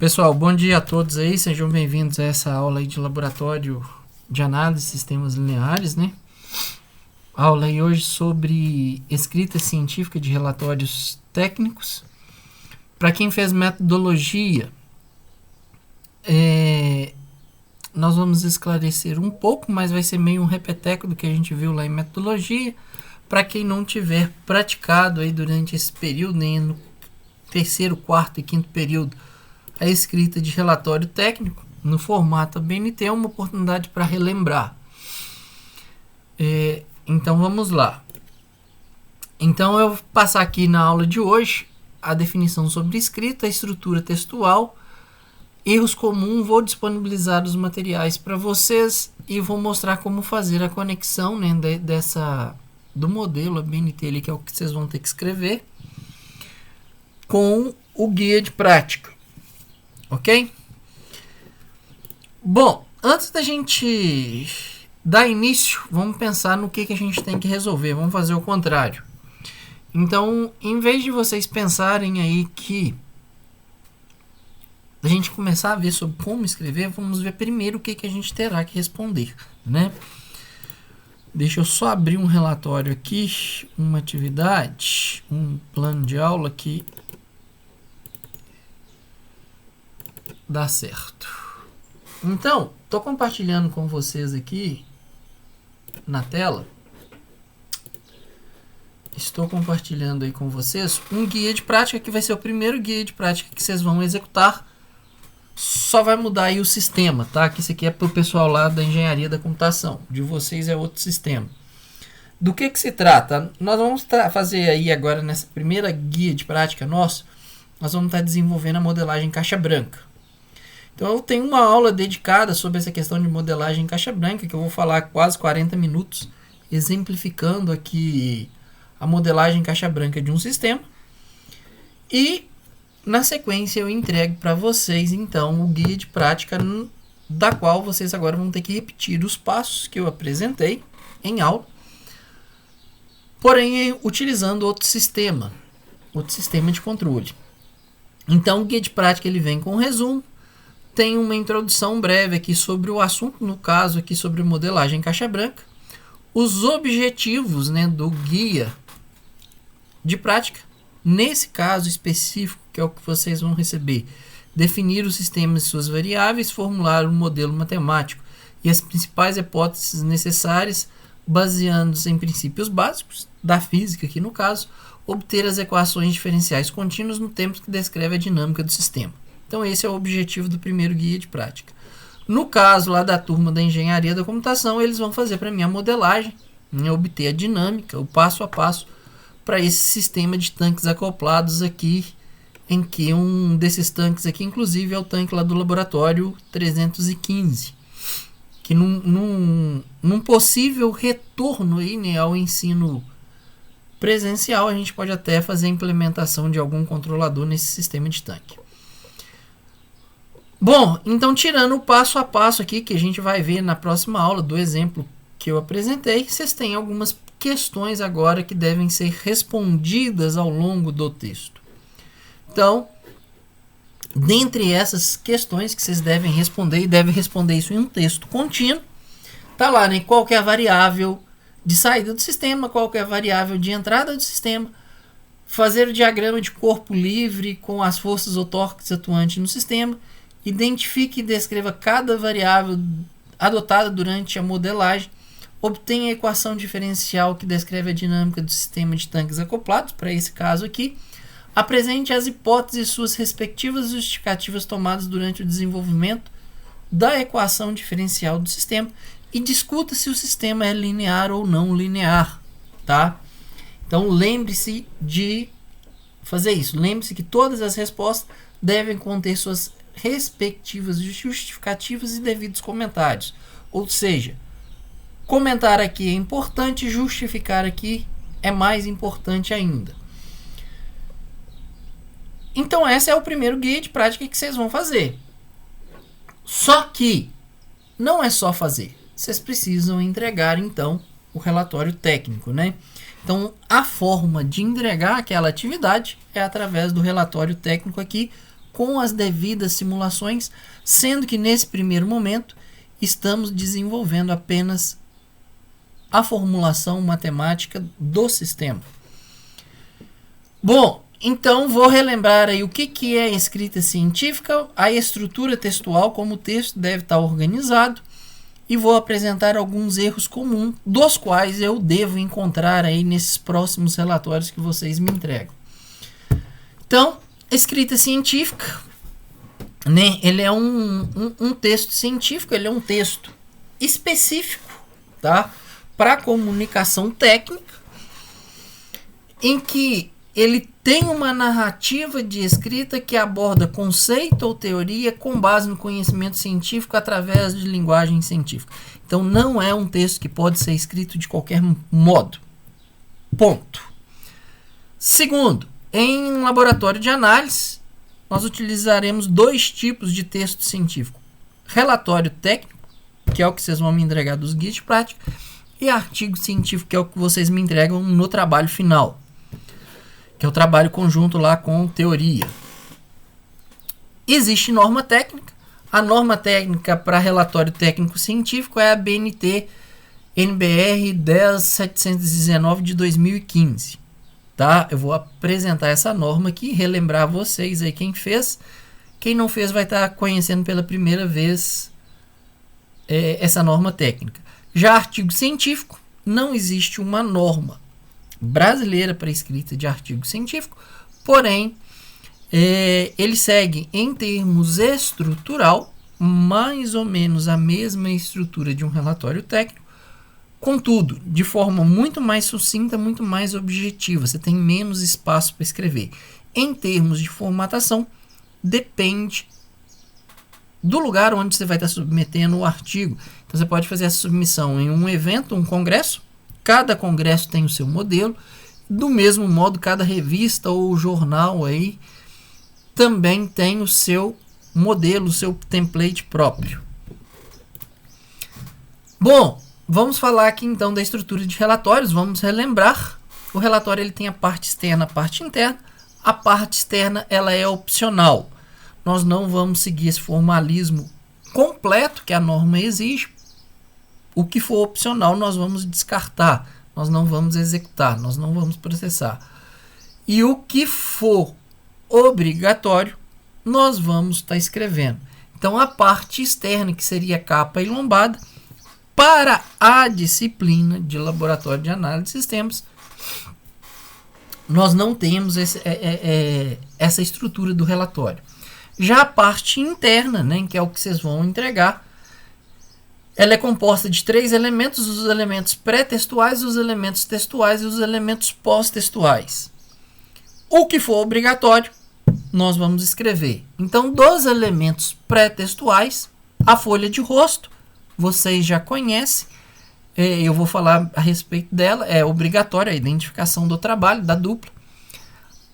Pessoal, bom dia a todos aí, sejam bem-vindos a essa aula aí de laboratório de análise de sistemas lineares, né? Aula aí hoje sobre escrita científica de relatórios técnicos. Para quem fez metodologia, nós vamos esclarecer um pouco, mas vai ser meio um repeteco do que a gente viu lá em metodologia. Para quem não tiver praticado aí durante esse período, nem no terceiro, quarto e quinto período, a escrita de relatório técnico no formato BNT é uma oportunidade para relembrar. Então vamos lá. Então eu vou passar aqui na aula de hoje a definição sobre escrita, a estrutura textual, erros comuns, vou disponibilizar os materiais para vocês e vou mostrar como fazer a conexão, né, do modelo BNT ali, que é o que vocês vão ter que escrever, com o guia de prática. Ok? Bom, antes da gente dar início, vamos pensar no que a gente tem que resolver. Vamos fazer o contrário. Então, em vez de vocês pensarem aí que a gente começar a ver sobre como escrever, vamos ver primeiro o que a gente terá que responder, né? Deixa eu só abrir um relatório aqui, uma atividade, um plano de aula que dá certo. Então, estou compartilhando com vocês aqui na tela. Estou compartilhando aí com vocês um guia de prática que vai ser o primeiro guia de prática que vocês vão executar. Só vai mudar aí o sistema, tá? Que isso aqui é para o pessoal lá da engenharia da computação. De vocês é outro sistema. Do que se trata? Nós vamos fazer aí agora nessa primeira guia de prática nosso, nós vamos estar desenvolvendo a modelagem caixa branca. Então eu tenho uma aula dedicada sobre essa questão de modelagem em caixa branca, que eu vou falar quase 40 minutos, exemplificando aqui a modelagem em caixa branca de um sistema. E na sequência eu entrego para vocês então o guia de prática, da qual vocês agora vão ter que repetir os passos que eu apresentei em aula, porém utilizando outro sistema de controle. Então o guia de prática ele vem com um resumo, tem uma introdução breve aqui sobre o assunto, no caso aqui sobre modelagem em caixa branca, os objetivos, né, do guia de prática, nesse caso específico, que é o que vocês vão receber, definir o sistema e suas variáveis, formular um modelo matemático e as principais hipóteses necessárias, baseando-se em princípios básicos da física, aqui no caso, obter as equações diferenciais contínuas no tempo que descreve a dinâmica do sistema. Então esse é o objetivo do primeiro guia de prática. No caso lá da turma da engenharia da computação, eles vão fazer para mim a modelagem, né, obter a dinâmica, o passo a passo para esse sistema de tanques acoplados aqui, em que um desses tanques aqui, inclusive, é o tanque lá do laboratório 315, que num possível retorno aí, né, ao ensino presencial, a gente pode até fazer a implementação de algum controlador nesse sistema de tanque. Bom, então tirando o passo a passo aqui, que a gente vai ver na próxima aula do exemplo que eu apresentei, vocês têm algumas questões agora que devem ser respondidas ao longo do texto. Então, dentre essas questões que vocês devem responder, e devem responder isso em um texto contínuo, tá lá, né? Qual que é a variável de saída do sistema, qual que é a variável de entrada do sistema, fazer o diagrama de corpo livre com as forças ou torques atuantes no sistema, identifique e descreva cada variável adotada durante a modelagem, obtenha a equação diferencial que descreve a dinâmica do sistema de tanques acoplados, para esse caso aqui, apresente as hipóteses e suas respectivas justificativas tomadas durante o desenvolvimento da equação diferencial do sistema e discuta se o sistema é linear ou não linear, tá? Então lembre-se de fazer isso, lembre-se que todas as respostas devem conter suas respectivas justificativas e devidos comentários. Ou seja, comentar aqui é importante, justificar aqui é mais importante ainda. Então esse é o primeiro guia de prática que vocês vão fazer. Só que não é só fazer. Vocês precisam entregar então o relatório técnico, né? Então a forma de entregar aquela atividade é através do relatório técnico aqui, com as devidas simulações, sendo que nesse primeiro momento estamos desenvolvendo apenas a formulação matemática do sistema. Bom, então vou relembrar aí o que é escrita científica, a estrutura textual, como o texto deve estar organizado, e vou apresentar alguns erros comuns, dos quais eu devo encontrar aí nesses próximos relatórios que vocês me entregam. Então, escrita científica, né, ele é um texto científico, ele é um texto específico, tá, para comunicação técnica, em que ele tem uma narrativa de escrita que aborda conceito ou teoria com base no conhecimento científico através de linguagem científica. Então, não é um texto que pode ser escrito de qualquer modo. Ponto. Segundo, em um laboratório de análise, nós utilizaremos 2 tipos de texto científico. Relatório técnico, que é o que vocês vão me entregar dos guias de prática, e artigo científico, que é o que vocês me entregam no trabalho final, que é o trabalho conjunto lá com teoria. Existe norma técnica. A norma técnica para relatório técnico científico é a BNT NBR 10719 de 2015. Tá? Eu vou apresentar essa norma aqui, relembrar vocês aí quem fez. Quem não fez vai estar conhecendo pela primeira vez essa norma técnica. Já artigo científico, não existe uma norma brasileira para escrita de artigo científico, porém, ele segue em termos estrutural, mais ou menos a mesma estrutura de um relatório técnico, contudo, de forma muito mais sucinta, muito mais objetiva, você tem menos espaço para escrever. Em termos de formatação, depende do lugar onde você vai estar submetendo o artigo. Então, você pode fazer essa submissão em um evento, um congresso. Cada congresso tem o seu modelo. Do mesmo modo, cada revista ou jornal aí também tem o seu modelo, o seu template próprio. Bom, vamos falar aqui então da estrutura de relatórios. Vamos relembrar. O relatório ele tem a parte externa, a parte interna. A parte externa ela é opcional. Nós não vamos seguir esse formalismo completo que a norma exige. O que for opcional nós vamos descartar, nós não vamos executar, nós não vamos processar. E o que for obrigatório, nós vamos estar escrevendo. Então, a parte externa, que seria capa e lombada, para a disciplina de laboratório de análise de sistemas, nós não temos essa estrutura do relatório. Já a parte interna, né, que é o que vocês vão entregar, ela é composta de 3 elementos: os elementos pré-textuais, os elementos textuais e os elementos pós-textuais. O que for obrigatório, nós vamos escrever. Então, dos elementos pré-textuais, a folha de rosto, vocês já conhecem, eu vou falar a respeito dela, é obrigatória a identificação do trabalho, da dupla.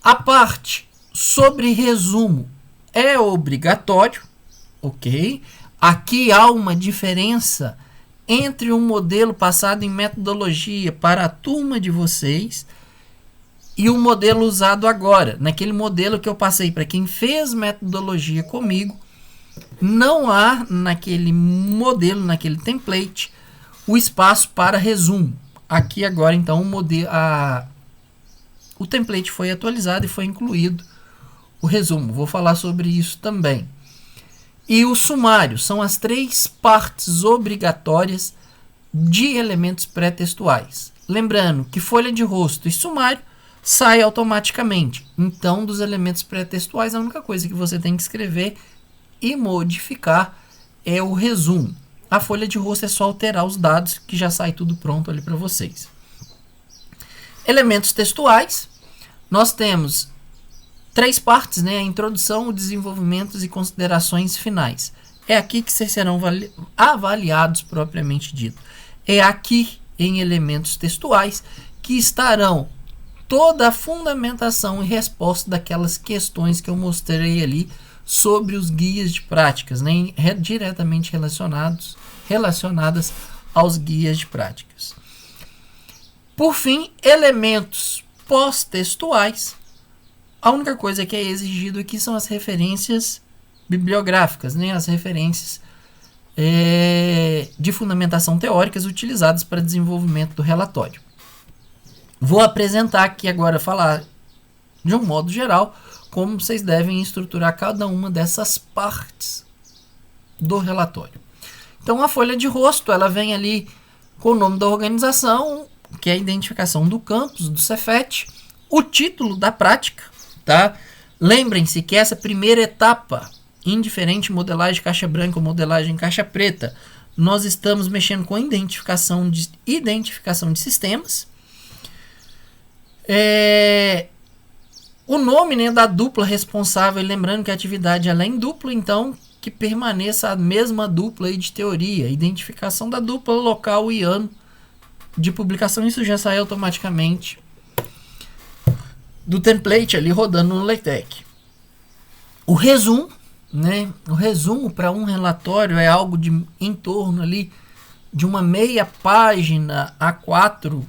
A parte sobre resumo é obrigatório, ok? Aqui há uma diferença entre um modelo passado em metodologia para a turma de vocês e o modelo usado agora. Naquele modelo que eu passei para quem fez metodologia comigo, não há naquele modelo, naquele template, o espaço para resumo. Aqui agora, então, o template foi atualizado e foi incluído o resumo. Vou falar sobre isso também. E o sumário são as 3 partes obrigatórias de elementos pré-textuais. Lembrando que folha de rosto e sumário sai automaticamente. Então, dos elementos pré-textuais, a única coisa que você tem que escrever e modificar é o resumo. A folha de rosto é só alterar os dados, que já sai tudo pronto ali para vocês. Elementos textuais, nós temos 3 partes, né? A introdução, o desenvolvimento e considerações finais. É aqui que vocês serão avaliados propriamente dito. É aqui, em elementos textuais, que estarão toda a fundamentação e resposta daquelas questões que eu mostrei ali sobre os guias de práticas, né? Diretamente relacionadas aos guias de práticas. Por fim, elementos pós-textuais. A única coisa que é exigido aqui são as referências bibliográficas, né? As referências de fundamentação teóricas utilizadas para desenvolvimento do relatório. Vou apresentar aqui agora, falar de um modo geral, como vocês devem estruturar cada uma dessas partes do relatório. Então, a folha de rosto, ela vem ali com o nome da organização, que é a identificação do campus, do Cefet, o título da prática, tá? Lembrem-se que essa primeira etapa, indiferente modelagem caixa branca ou modelagem caixa preta, nós estamos mexendo com identificação de sistemas. O nome, né, da dupla responsável, lembrando que a atividade ela é em dupla, então que permaneça a mesma dupla aí de teoria. Identificação da dupla, local e ano de publicação, isso já sai automaticamente do template ali rodando no LaTeX. O resumo, né? O resumo para um relatório é algo de em torno ali de uma meia página a 4,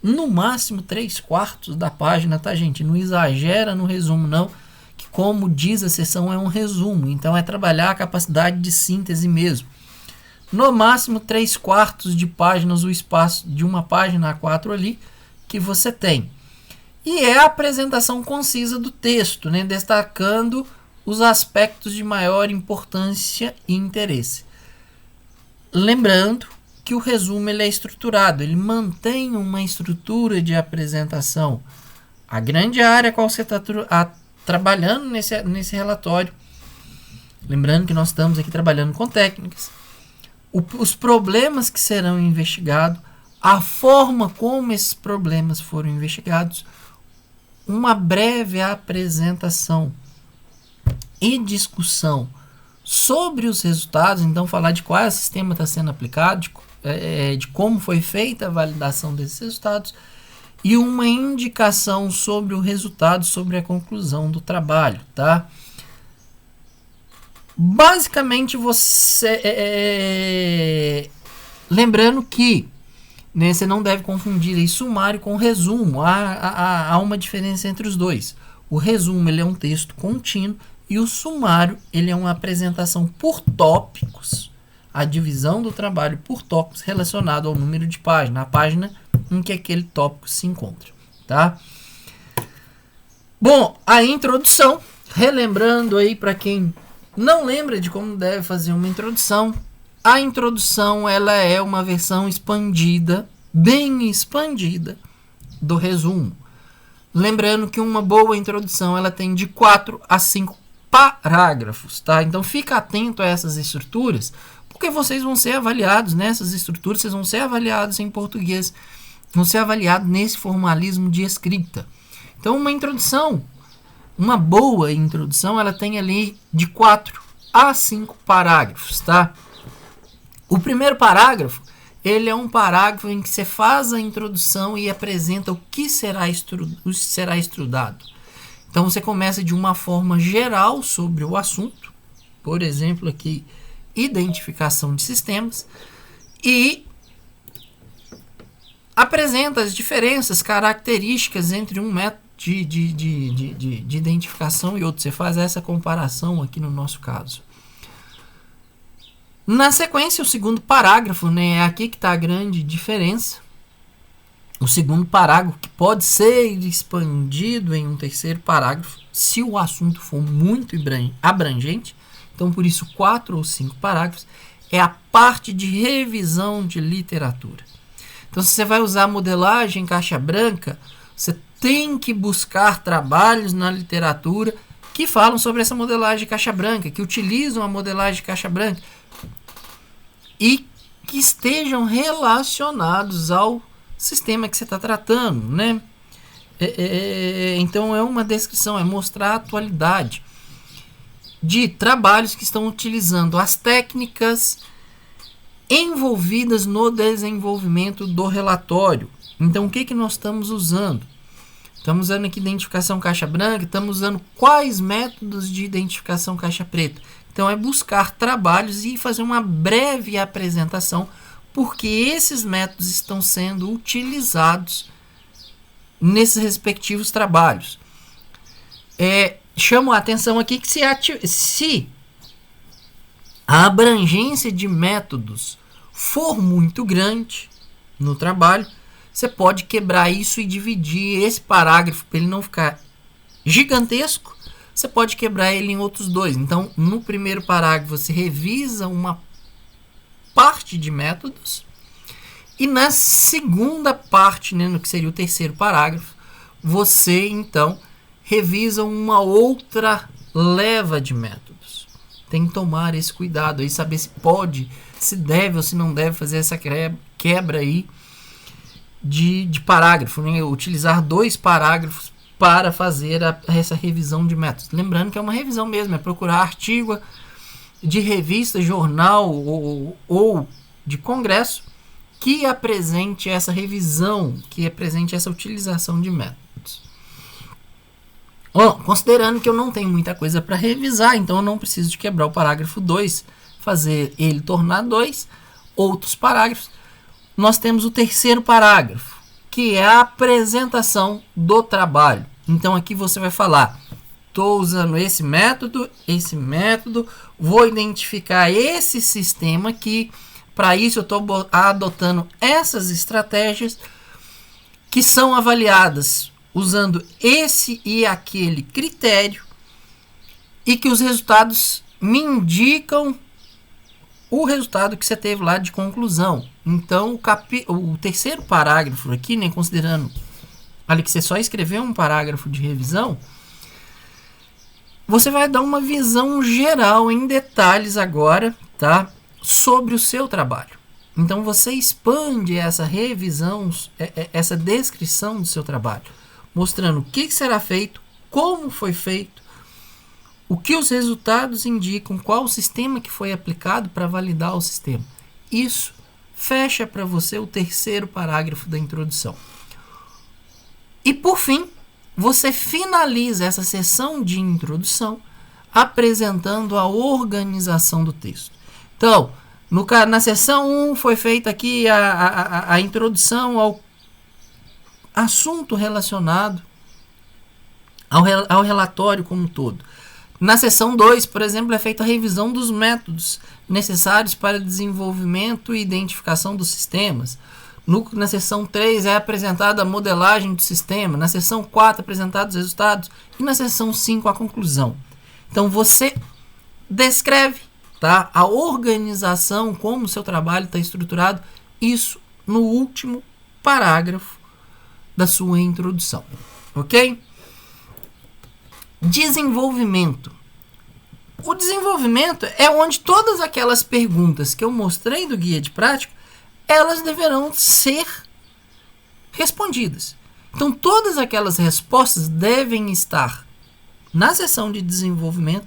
no máximo 3/4 da página, tá, gente? Não exagera no resumo, não, que como diz a seção, é um resumo, então é trabalhar a capacidade de síntese mesmo. No máximo 3/4 de páginas, o espaço de uma página a 4 ali que você tem. E é a apresentação concisa do texto, né, destacando os aspectos de maior importância e interesse. Lembrando que o resumo ele é estruturado, ele mantém uma estrutura de apresentação. A grande área qual você está trabalhando nesse relatório, lembrando que nós estamos aqui trabalhando com técnicas, os problemas que serão investigados, a forma como esses problemas foram investigados, uma breve apresentação e discussão sobre os resultados, então falar de qual sistema está sendo aplicado, de como foi feita a validação desses resultados e uma indicação sobre o resultado, sobre a conclusão do trabalho, tá? Basicamente lembrando que, né, você não deve confundir aí sumário com resumo. Há uma diferença entre os dois. O resumo ele é um texto contínuo e o sumário ele é uma apresentação por tópicos, a divisão do trabalho por tópicos relacionado ao número de página, a página em que aquele tópico se encontra, tá? Bom, a introdução, relembrando aí para quem não lembra de como deve fazer uma introdução, a introdução ela é uma versão expandida, bem expandida, do resumo. Lembrando que uma boa introdução ela tem de 4 a 5 parágrafos, tá? Então fica atento a essas estruturas, porque vocês vão ser avaliados nessas estruturas, vocês vão ser avaliados em português, vão ser avaliados nesse formalismo de escrita. Então uma introdução, uma boa introdução, ela tem ali de 4 a 5 parágrafos, tá? O primeiro parágrafo, ele é um parágrafo em que você faz a introdução e apresenta o que será estudado. Então você começa de uma forma geral sobre o assunto, por exemplo aqui, identificação de sistemas, e apresenta as diferenças, características entre um método de identificação e outro. Você faz essa comparação aqui no nosso caso. Na sequência, o segundo parágrafo, né, é aqui que está a grande diferença. O segundo parágrafo, que pode ser expandido em um terceiro parágrafo, se o assunto for muito abrangente. Então, por isso, 4 ou 5 parágrafos, é a parte de revisão de literatura. Então, se você vai usar modelagem caixa branca, você tem que buscar trabalhos na literatura que falam sobre essa modelagem caixa branca, que utilizam a modelagem caixa branca e que estejam relacionados ao sistema que você está tratando, né? Então é uma descrição, é mostrar a atualidade de trabalhos que estão utilizando as técnicas envolvidas no desenvolvimento do relatório. Então o que nós estamos usando? Estamos usando aqui identificação caixa branca, estamos usando quais métodos de identificação caixa preta. Então é buscar trabalhos e fazer uma breve apresentação, porque esses métodos estão sendo utilizados nesses respectivos trabalhos. Chamo a atenção aqui que se a abrangência de métodos for muito grande no trabalho, você pode quebrar isso e dividir esse parágrafo para ele não ficar gigantesco. Você pode quebrar ele em outros dois. Então, no primeiro parágrafo, você revisa uma parte de métodos. E na segunda parte, né, no que seria o terceiro parágrafo, você, então, revisa uma outra leva de métodos. Tem que tomar esse cuidado aí, saber se pode, se deve ou se não deve fazer essa quebra aí de parágrafo, né? Utilizar 2 parágrafos para fazer essa revisão de métodos. Lembrando que é uma revisão mesmo, é procurar artigo de revista, jornal ou de congresso que apresente essa revisão, que apresente essa utilização de métodos. Bom, considerando que eu não tenho muita coisa para revisar, então eu não preciso de quebrar o parágrafo 2, fazer ele tornar 2 outros parágrafos. Nós temos o terceiro parágrafo, que é a apresentação do trabalho. Então aqui você vai falar, estou usando esse método, vou identificar esse sistema aqui, para isso eu estou adotando essas estratégias que são avaliadas usando esse e aquele critério e que os resultados me indicam o resultado que você teve lá de conclusão. Então, o terceiro parágrafo aqui, né, considerando ali que você só escreveu um parágrafo de revisão, você vai dar uma visão geral em detalhes agora, tá, sobre o seu trabalho. Então, você expande essa revisão, essa descrição do seu trabalho, mostrando o que será feito, como foi feito, o que os resultados indicam, qual o sistema que foi aplicado para validar o sistema. Isso fecha para você o terceiro parágrafo da introdução. E por fim, você finaliza essa sessão de introdução apresentando a organização do texto. Então, na sessão 1 foi feita aqui a introdução ao assunto relacionado ao relatório como um todo. Na seção 2, por exemplo, é feita a revisão dos métodos necessários para desenvolvimento e identificação dos sistemas. Na seção 3 é apresentada a modelagem do sistema. Na seção 4, apresentados os resultados. E na seção 5, a conclusão. Então, você descreve, tá, a organização, como o seu trabalho está estruturado. Isso no último parágrafo da sua introdução. Ok? Desenvolvimento. O desenvolvimento é onde todas aquelas perguntas que eu mostrei do guia de prática, elas deverão ser respondidas. Então, todas aquelas respostas devem estar na seção de desenvolvimento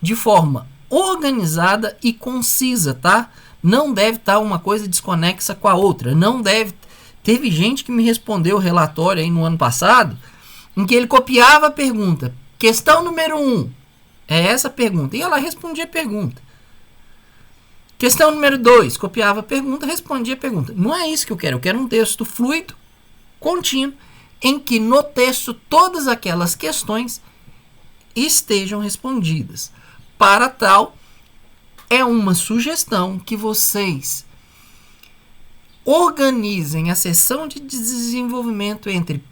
de forma organizada e concisa, tá? Não deve estar uma coisa desconexa com a outra. Não deve. Teve gente que me respondeu o relatório aí no ano passado, em que ele copiava a pergunta. Questão número 1 é essa pergunta. E ela respondia a pergunta. Questão número 2, copiava a pergunta, respondia a pergunta. Não é isso que eu quero. Eu quero um texto fluido, contínuo, em que no texto todas aquelas questões estejam respondidas. Para tal, é uma sugestão que vocês organizem a sessão de desenvolvimento entre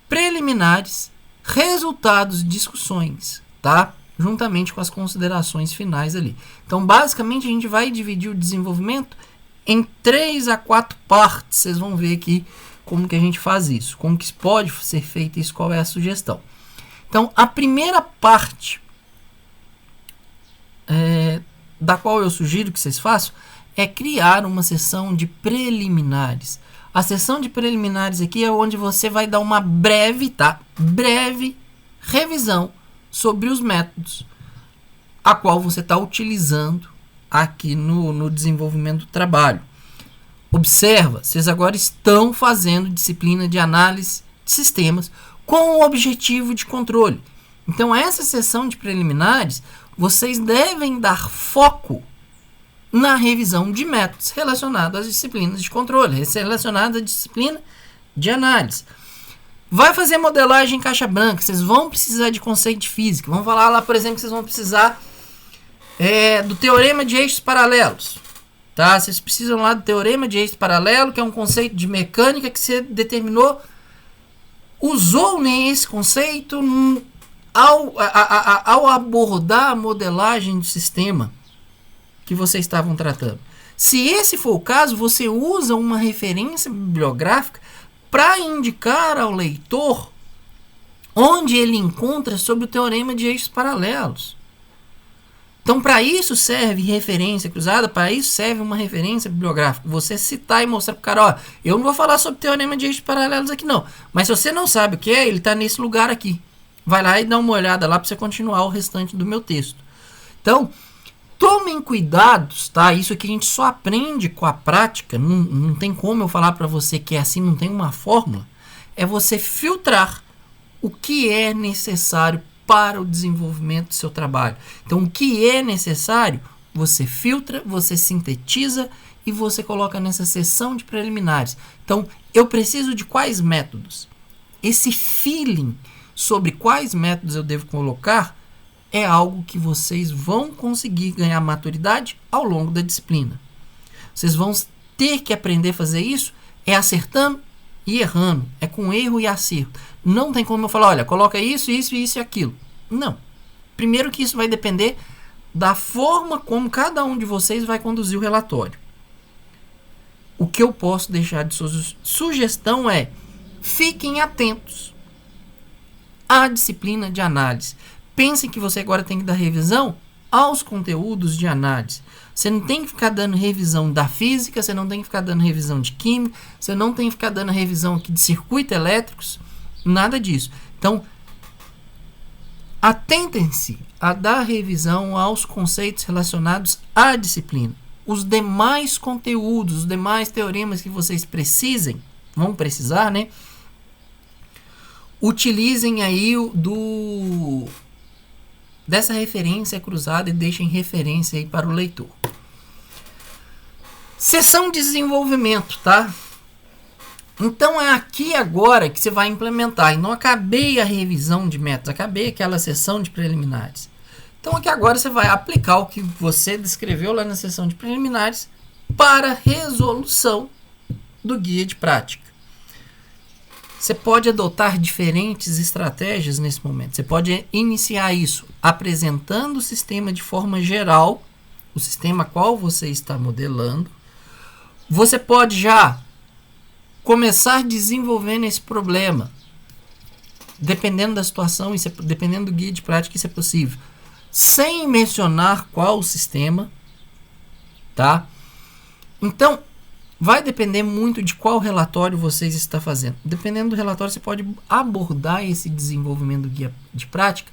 preliminares, resultados e discussões, tá? Juntamente com as considerações finais ali. Então, basicamente, a gente vai dividir o desenvolvimento em 3 a 4 partes. Vocês vão ver aqui como que a gente faz isso, como que pode ser feito isso, qual é a sugestão. Então, a primeira parte da qual eu sugiro que vocês façam é criar uma sessão de preliminares. A sessão de preliminares aqui é onde você vai dar uma breve revisão sobre os métodos a qual você está utilizando aqui no desenvolvimento do trabalho. Observa, vocês agora estão fazendo disciplina de análise de sistemas com o objetivo de controle. Então, essa sessão de preliminares, vocês devem dar foco na revisão de métodos relacionados às disciplinas de controle, relacionadas à disciplina de análise. Vai fazer modelagem em caixa branca, vocês vão precisar de conceito de física. Vamos falar lá, por exemplo, que vocês vão precisar do teorema de eixos paralelos. Tá? Vocês precisam lá do teorema de eixos paralelos, que é um conceito de mecânica que você determinou, usou esse conceito ao abordar a modelagem do sistema que vocês estavam tratando. Se esse for o caso, você usa uma referência bibliográfica para indicar ao leitor onde ele encontra sobre o teorema de eixos paralelos. Então, para isso serve referência cruzada, para isso serve uma referência bibliográfica. Você citar e mostrar para o cara, ó, eu não vou falar sobre teorema de eixos paralelos aqui não, mas se você não sabe o que é, ele está nesse lugar aqui. Vai lá e dá uma olhada lá para você continuar o restante do meu texto. Então, tomem cuidados, tá? Isso aqui a gente só aprende com a prática, não tem como eu falar para você que é assim, não tem uma fórmula. É você filtrar o que é necessário para o desenvolvimento do seu trabalho. Então, o que é necessário, você filtra, você sintetiza e você coloca nessa seção de preliminares. Então, eu preciso de quais métodos? Esse feeling sobre quais métodos eu devo colocar é algo que vocês vão conseguir ganhar maturidade ao longo da disciplina. Vocês vão ter que aprender a fazer isso acertando e errando. É com erro e acerto. Não tem como eu falar, olha, coloca isso, isso, isso e aquilo. Não. Primeiro que isso vai depender da forma como cada um de vocês vai conduzir o relatório. O que eu posso deixar de sugestão é: fiquem atentos à disciplina de análise. Pensem que você agora tem que dar revisão aos conteúdos de análise. Você não tem que ficar dando revisão da física, você não tem que ficar dando revisão de química, você não tem que ficar dando revisão aqui de circuitos elétricos, nada disso. Então, atentem-se a dar revisão aos conceitos relacionados à disciplina. Os demais conteúdos, os demais teoremas que vocês vão precisar, né? Utilizem aí dessa referência cruzada e deixem referência aí para o leitor. Seção de desenvolvimento, tá? Então é aqui agora que você vai implementar. E não acabei a revisão de métodos, acabei aquela sessão de preliminares. Então aqui agora você vai aplicar o que você descreveu lá na sessão de preliminares para resolução do guia de prática. Você pode adotar diferentes estratégias nesse momento. Você pode iniciar isso apresentando o sistema de forma geral, o sistema qual você está modelando. Você pode já começar desenvolvendo esse problema, dependendo da situação, dependendo do guia de prática, isso é possível, sem mencionar qual o sistema, tá? Então, vai depender muito de qual relatório vocês estão fazendo. Dependendo do relatório, você pode abordar esse desenvolvimento do guia de prática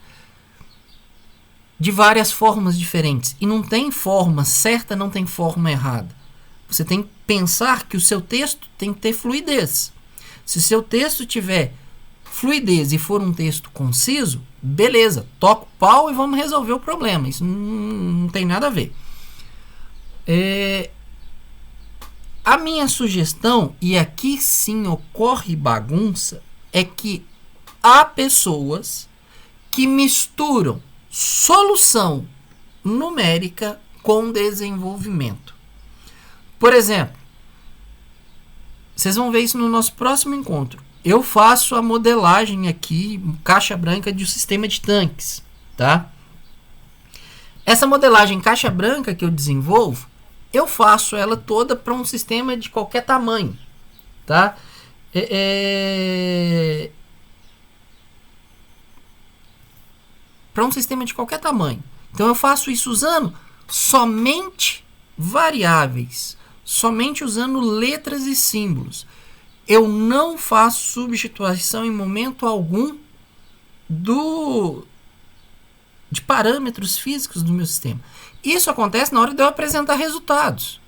de várias formas diferentes. E não tem forma certa, não tem forma errada. Você tem que pensar que o seu texto tem que ter fluidez. Se o seu texto tiver fluidez e for um texto conciso, beleza, toca o pau e vamos resolver o problema. Isso não tem nada a ver. A minha sugestão, e aqui sim ocorre bagunça, é que há pessoas que misturam solução numérica com desenvolvimento. Por exemplo, vocês vão ver isso no nosso próximo encontro. Eu faço a modelagem aqui, caixa branca de um sistema de tanques, tá? Essa modelagem caixa branca que eu desenvolvo, eu faço ela toda para um sistema de qualquer tamanho, tá? Para um sistema de qualquer tamanho. Então eu faço isso usando somente variáveis, somente usando letras e símbolos. Eu não faço substituição em momento algum de parâmetros físicos do meu sistema. Isso acontece na hora de eu apresentar resultados.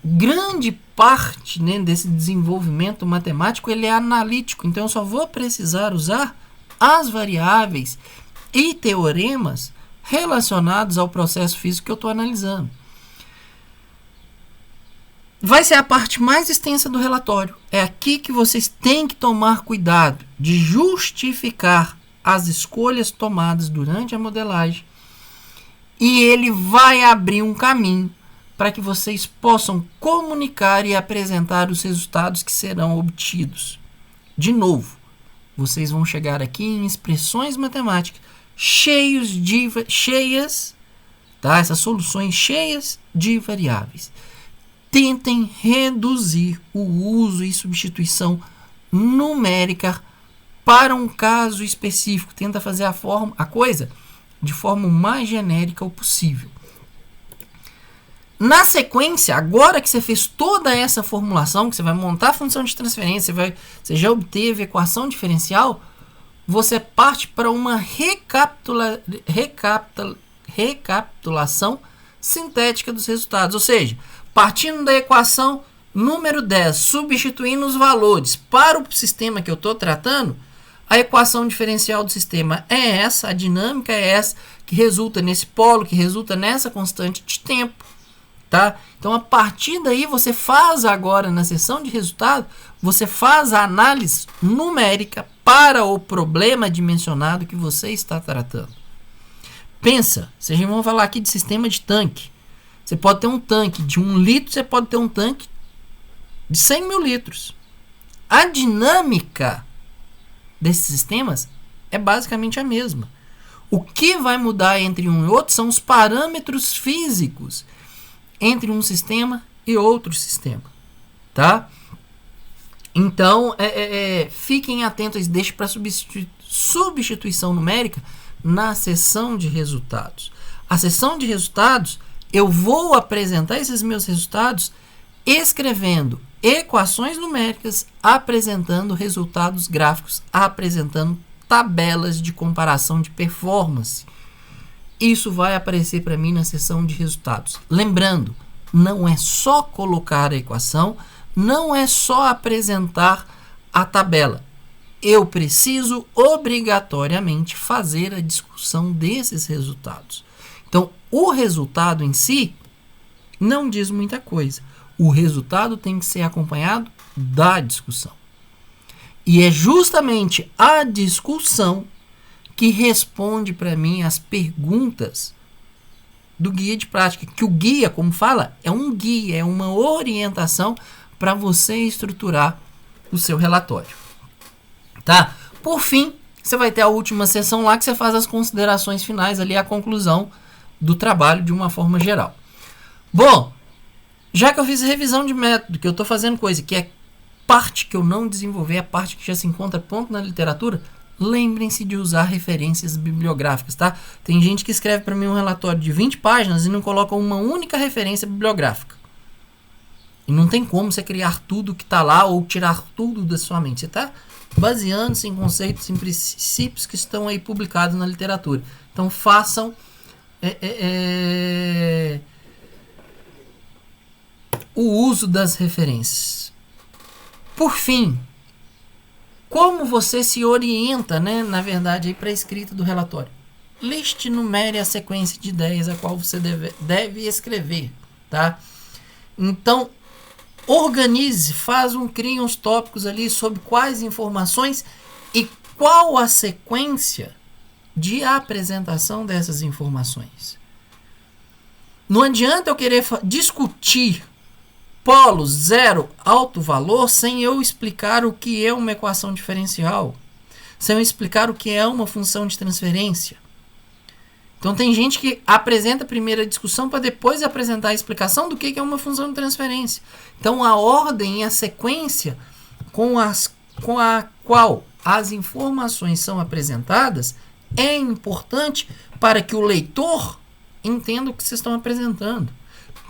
Grande parte, né, desse desenvolvimento matemático ele é analítico, então eu só vou precisar usar as variáveis e teoremas relacionados ao processo físico que eu estou analisando. vai ser a parte mais extensa do relatório. É aqui que vocês têm que tomar cuidado de justificar as escolhas tomadas durante a modelagem. E ele vai abrir um caminho para que vocês possam comunicar e apresentar os resultados que serão obtidos. De novo, vocês vão chegar aqui em expressões matemáticas cheias, tá? Essas soluções cheias de variáveis. Tentem reduzir o uso e substituição numérica para um caso específico. Tenta fazer a coisa de forma o mais genérica possível. Na sequência, agora que você fez toda essa formulação, que você vai montar a função de transferência, você já obteve a equação diferencial, você parte para uma recapitulação sintética dos resultados. Ou seja, partindo da equação número 10, substituindo os valores para o sistema que eu estou tratando, a equação diferencial do sistema é essa, a dinâmica é essa, que resulta nesse polo, que resulta nessa constante de tempo. Tá? Então, a partir daí, você faz agora, na seção de resultado, você faz a análise numérica para o problema dimensionado que você está tratando. Pensa, vocês vão falar aqui de sistema de tanque. Você pode ter um tanque de 1 litro, você pode ter um tanque de 100 mil litros. A dinâmica desses sistemas é basicamente a mesma. O que vai mudar entre um e outro são os parâmetros físicos entre um sistema e outro sistema, tá? Então, fiquem atentos, deixe para substituição numérica na seção de resultados. A seção de resultados, eu vou apresentar esses meus resultados escrevendo equações numéricas, apresentando resultados gráficos, apresentando tabelas de comparação de performance. Isso vai aparecer para mim na seção de resultados. Lembrando, não é só colocar a equação, não é só apresentar a tabela. Eu preciso obrigatoriamente fazer a discussão desses resultados. Então, o resultado em si não diz muita coisa. O resultado tem que ser acompanhado da discussão. E é justamente a discussão que responde para mim as perguntas do guia de prática. Que o guia, como fala, é um guia, é uma orientação para você estruturar o seu relatório. Tá? Por fim, você vai ter a última sessão lá que você faz as considerações finais ali, a conclusão do trabalho de uma forma geral. Bom, já que eu fiz a revisão de método, que eu estou fazendo coisa que é parte que eu não desenvolvi, a parte que já se encontra pronto na literatura, lembrem-se de usar referências bibliográficas, tá? Tem gente que escreve para mim um relatório de 20 páginas e não coloca uma única referência bibliográfica. E não tem como você criar tudo que está lá ou tirar tudo da sua mente. Você está baseando-se em conceitos, em princípios que estão aí publicados na literatura. Então, façam o uso das referências. Por fim, como você se orienta, né, na verdade, para a escrita do relatório? Liste, numere a sequência de ideias a qual você deve escrever, tá? Então, organize, crie uns tópicos ali sobre quais informações e qual a sequência de apresentação dessas informações. Não adianta eu querer discutir polo zero alto valor sem eu explicar o que é uma equação diferencial, sem eu explicar o que é uma função de transferência. Então tem gente que apresenta primeiro a discussão para depois apresentar a explicação do que é uma função de transferência. Então a ordem e a sequência com a qual as informações são apresentadas é importante para que o leitor entenda o que vocês estão apresentando.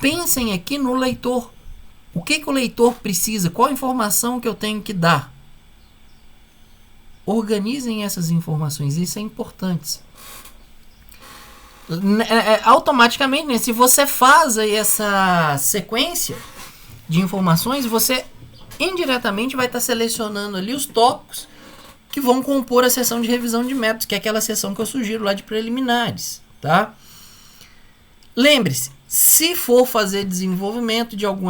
Pensem aqui no leitor. O que o leitor precisa? Qual a informação que eu tenho que dar? Organizem essas informações, isso é importante. Automaticamente, né, se você faz aí essa sequência de informações, você indiretamente vai estar selecionando ali os tópicos que vão compor a sessão de revisão de métodos, que é aquela sessão que eu sugiro lá de preliminares, tá? Lembre-se, Se for fazer desenvolvimento de algum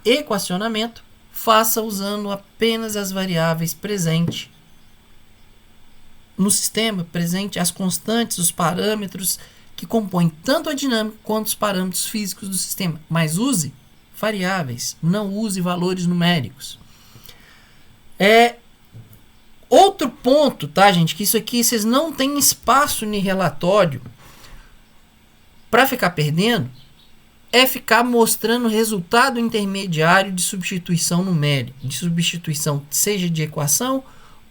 equacionamento, faça usando apenas as variáveis presentes no sistema, presente as constantes, os parâmetros que compõem tanto a dinâmica quanto os parâmetros físicos do sistema. Mas use variáveis, não use valores numéricos. Outro ponto, tá, gente? Que isso aqui vocês não têm espaço no relatório para ficar perdendo, é ficar mostrando o resultado intermediário de substituição numérica, de substituição seja de equação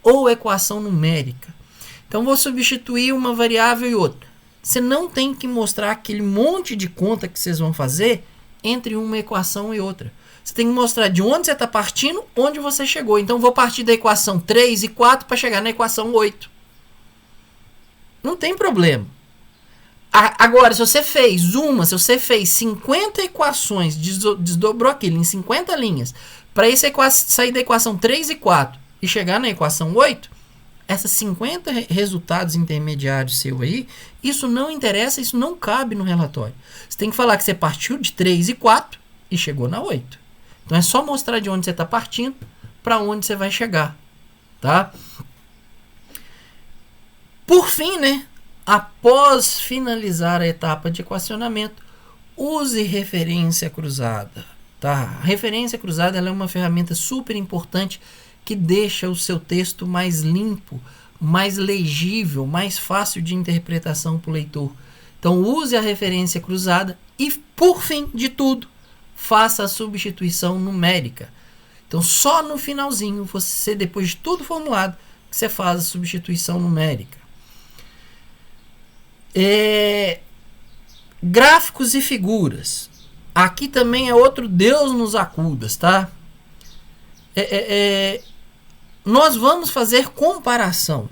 ou equação numérica. Então, vou substituir uma variável e outra. Você não tem que mostrar aquele monte de conta que vocês vão fazer entre uma equação e outra. Você tem que mostrar de onde você está partindo, onde você chegou. Então, vou partir da equação 3 e 4 para chegar na equação 8. Não tem problema. Agora, se você fez 50 equações, desdobrou aquilo em 50 linhas, para sair da equação 3 e 4 e chegar na equação 8, essas 50 resultados intermediários seu aí, isso não interessa, isso não cabe no relatório. Você tem que falar que você partiu de 3 e 4 e chegou na 8. Então é só mostrar de onde você está partindo para onde você vai chegar. Tá? Por fim, né? Após finalizar a etapa de equacionamento, use referência cruzada. Tá? A referência cruzada ela é uma ferramenta super importante que deixa o seu texto mais limpo, mais legível, mais fácil de interpretação para o leitor. Então use a referência cruzada e, por fim de tudo, faça a substituição numérica. Então só no finalzinho, você, depois de tudo formulado, que você faz a substituição numérica. Gráficos e figuras. Aqui também é outro Deus nos acudas, tá? Nós vamos fazer comparação.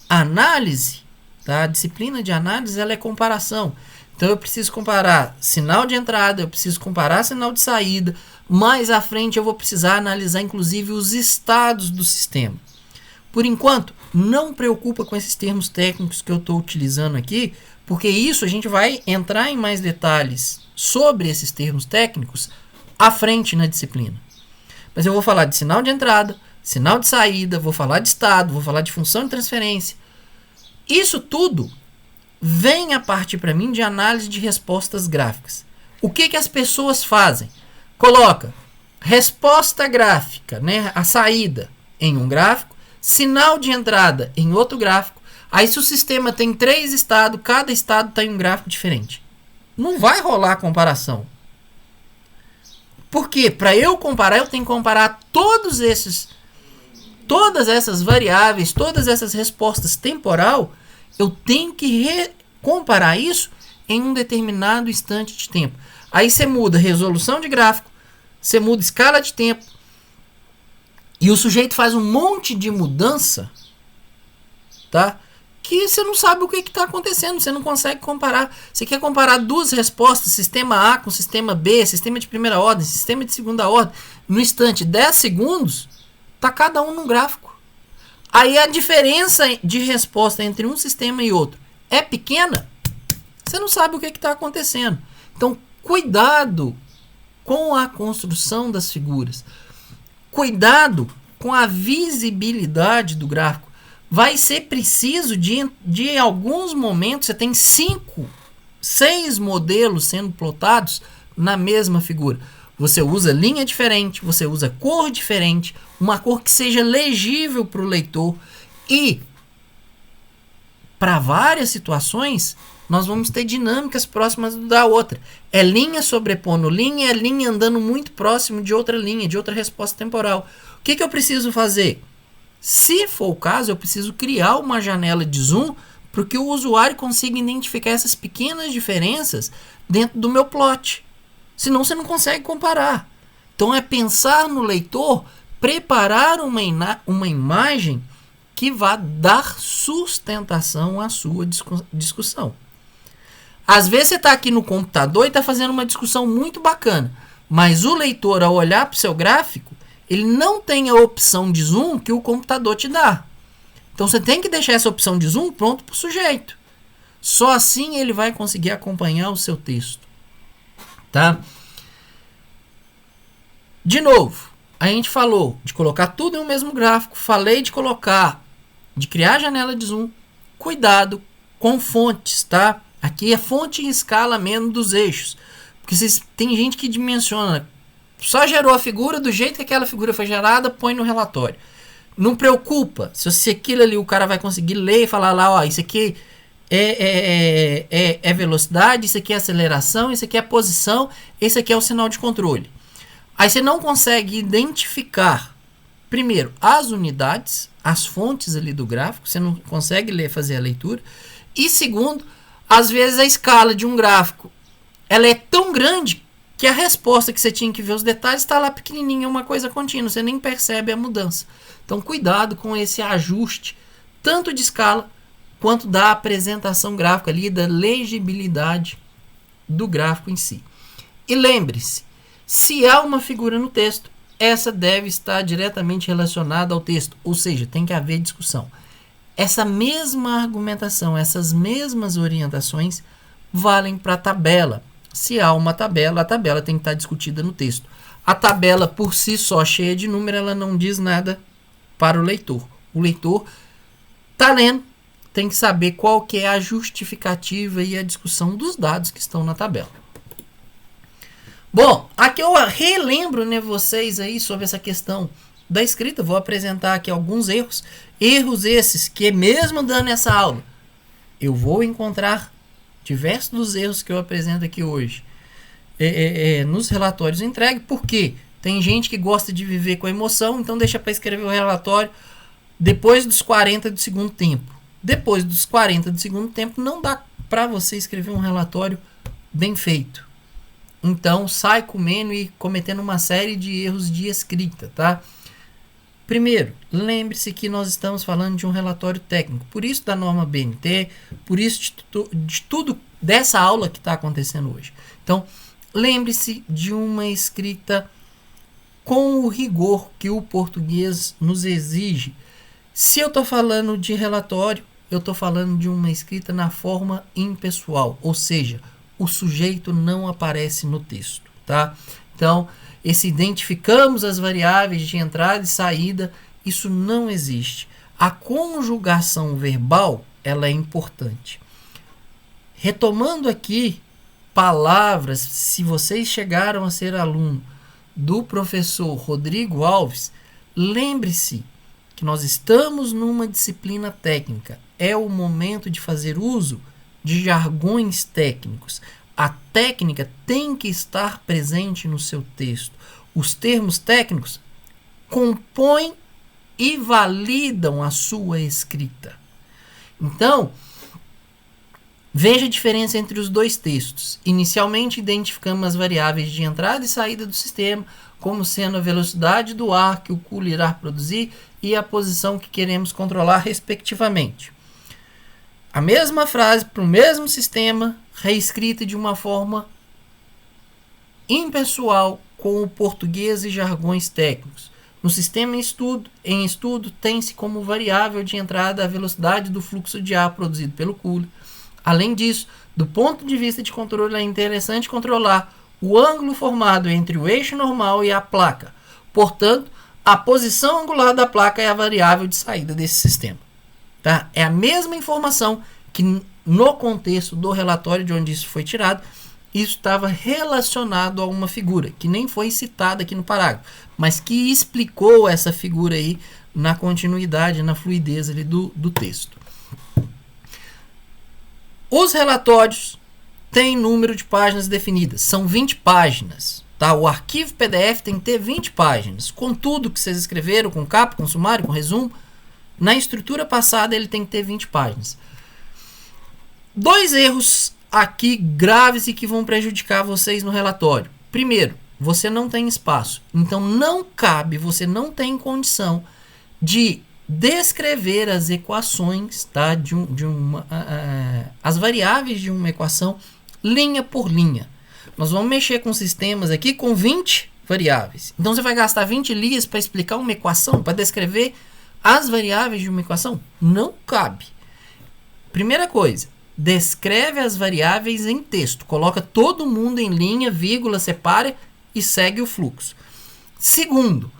Análise, tá? A disciplina de análise ela é comparação. Então eu preciso comparar sinal de entrada, eu preciso comparar sinal de saída. Mais à frente eu vou precisar analisar inclusive os estados do sistema. Por enquanto, não preocupa com esses termos técnicos que eu estou utilizando aqui, porque isso a gente vai entrar em mais detalhes sobre esses termos técnicos à frente na disciplina. Mas eu vou falar de sinal de entrada, sinal de saída, vou falar de estado, vou falar de função de transferência. Isso tudo vem a partir para mim de análise de respostas gráficas. O que as pessoas fazem? Coloca resposta gráfica, né, a saída em um gráfico, sinal de entrada em outro gráfico. Aí se o sistema tem 3 estados, cada estado está em um gráfico diferente. Não vai rolar a comparação. Porque para eu comparar, eu tenho que comparar todas essas variáveis, todas essas respostas temporal, eu tenho que comparar isso em um determinado instante de tempo. Aí você muda resolução de gráfico, você muda escala de tempo, e o sujeito faz um monte de mudança, tá? Que você não sabe o que está acontecendo, você não consegue comparar. Você quer comparar duas respostas, sistema A com sistema B, sistema de primeira ordem, sistema de segunda ordem, no instante 10 segundos, está cada um num gráfico. Aí a diferença de resposta entre um sistema e outro é pequena, você não sabe o que está acontecendo. Então, cuidado com a construção das figuras. Cuidado com a visibilidade do gráfico. Vai ser preciso de alguns momentos, você tem 5, 6 modelos sendo plotados na mesma figura. Você usa linha diferente, você usa cor diferente, uma cor que seja legível para o leitor. E, para várias situações, nós vamos ter dinâmicas próximas da outra. É linha sobrepondo linha, é linha andando muito próximo de outra linha, de outra resposta temporal. O que eu preciso fazer? Se for o caso, eu preciso criar uma janela de zoom para que o usuário consiga identificar essas pequenas diferenças dentro do meu plot. Senão você não consegue comparar. Então é pensar no leitor, preparar uma imagem que vá dar sustentação à sua discussão. Às vezes você está aqui no computador e está fazendo uma discussão muito bacana, mas o leitor, ao olhar para o seu gráfico, ele não tem a opção de zoom que o computador te dá. Então você tem que deixar essa opção de zoom pronto para o sujeito. Só assim ele vai conseguir acompanhar o seu texto. tá? De novo, a gente falou de colocar tudo em um mesmo gráfico, falei de criar janela de zoom, cuidado com fontes, tá? Aqui é fonte em escala menos dos eixos, porque tem gente que dimensiona, só gerou a figura do jeito que aquela figura foi gerada, põe no relatório. Não preocupa se aquilo ali o cara vai conseguir ler e falar lá, ó, isso aqui é velocidade, isso aqui é aceleração, isso aqui é posição, esse aqui é o sinal de controle. Aí você não consegue identificar, primeiro, as unidades, as fontes ali do gráfico, você não consegue ler, fazer a leitura. E segundo, às vezes a escala de um gráfico, ela é tão grande que a resposta que você tinha que ver os detalhes está lá pequenininha, uma coisa contínua, você nem percebe a mudança. Então cuidado com esse ajuste, tanto de escala, quanto da apresentação gráfica ali, da legibilidade do gráfico em si. E lembre-se, se há uma figura no texto, essa deve estar diretamente relacionada ao texto, ou seja, tem que haver discussão. Essa mesma argumentação, essas mesmas orientações valem para a tabela. Se há uma tabela, a tabela tem que estar discutida no texto. A tabela por si só, cheia de número, ela não diz nada para o leitor. O leitor está lendo, tem que saber qual que é a justificativa e a discussão dos dados que estão na tabela. Bom, aqui eu relembro, né, vocês aí sobre essa questão da escrita. Vou apresentar aqui alguns erros. Erros esses que, mesmo dando essa aula, eu vou encontrar diversos dos erros que eu apresento aqui hoje nos relatórios entregues. Por quê? Tem gente que gosta de viver com a emoção, então deixa para escrever o relatório depois dos 40 do segundo tempo. Depois dos 40 do segundo tempo, não dá para você escrever um relatório bem feito. Então, sai comendo e cometendo uma série de erros de escrita, tá? Primeiro, lembre-se que nós estamos falando de um relatório técnico. Por isso da norma BNT, por isso de tudo dessa aula que está acontecendo hoje. Então, lembre-se de uma escrita com o rigor que o português nos exige. Se eu estou falando de relatório, eu estou falando de uma escrita na forma impessoal, ou seja, o sujeito não aparece no texto, tá? Então, esse identificamos as variáveis de entrada e saída, isso não existe. A conjugação verbal, ela é importante. Retomando aqui palavras, se vocês chegaram a ser aluno do professor Rodrigo Alves, lembre-se que nós estamos numa disciplina técnica. É o momento de fazer uso de jargões técnicos. A técnica tem que estar presente no seu texto. Os termos técnicos compõem e validam a sua escrita. Então, veja a diferença entre os dois textos. Inicialmente, identificamos as variáveis de entrada e saída do sistema, como sendo a velocidade do ar que o cooler irá produzir e a posição que queremos controlar, respectivamente. A mesma frase para o mesmo sistema, reescrita de uma forma impessoal, com o português e jargões técnicos. No sistema em estudo tem-se como variável de entrada a velocidade do fluxo de ar produzido pelo cooler. Além disso, do ponto de vista de controle, é interessante controlar o ângulo formado entre o eixo normal e a placa. Portanto, a posição angular da placa é a variável de saída desse sistema. Tá? É a mesma informação que no contexto do relatório de onde isso foi tirado, isso estava relacionado a uma figura, que nem foi citada aqui no parágrafo, mas que explicou essa figura aí na continuidade, na fluidez ali do texto. Os relatórios têm número de páginas definidas, são 20 páginas. Tá? O arquivo PDF tem que ter 20 páginas, com tudo que vocês escreveram, com capa, com sumário, com resumo. Na estrutura passada ele tem que ter 20 páginas. 2 erros aqui graves e que vão prejudicar vocês no relatório. Primeiro, você não tem espaço. Então não cabe, você não tem condição de descrever as equações, tá? As variáveis de uma equação linha por linha. Nós vamos mexer com sistemas aqui com 20 variáveis. Então você vai gastar 20 linhas para explicar uma equação, para descrever as variáveis de uma equação? Não cabe. Primeira coisa, descreve as variáveis em texto. Coloca todo mundo em linha, vírgula, separa e segue o fluxo. Segundo,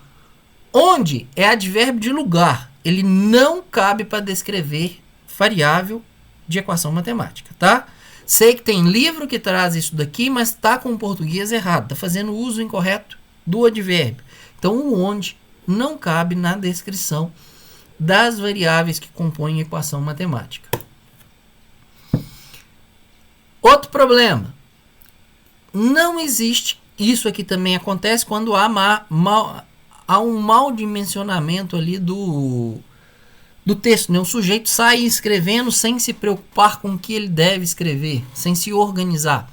onde é advérbio de lugar. Ele não cabe para descrever variável de equação matemática, tá? Sei que tem livro que traz isso daqui, mas está com o português errado. Está fazendo uso incorreto do advérbio. Então, o onde não cabe na descrição das variáveis que compõem a equação matemática. Outro problema. Não existe, isso aqui também acontece quando há um mau dimensionamento ali do texto, né? O sujeito sai escrevendo sem se preocupar com o que ele deve escrever, sem se organizar.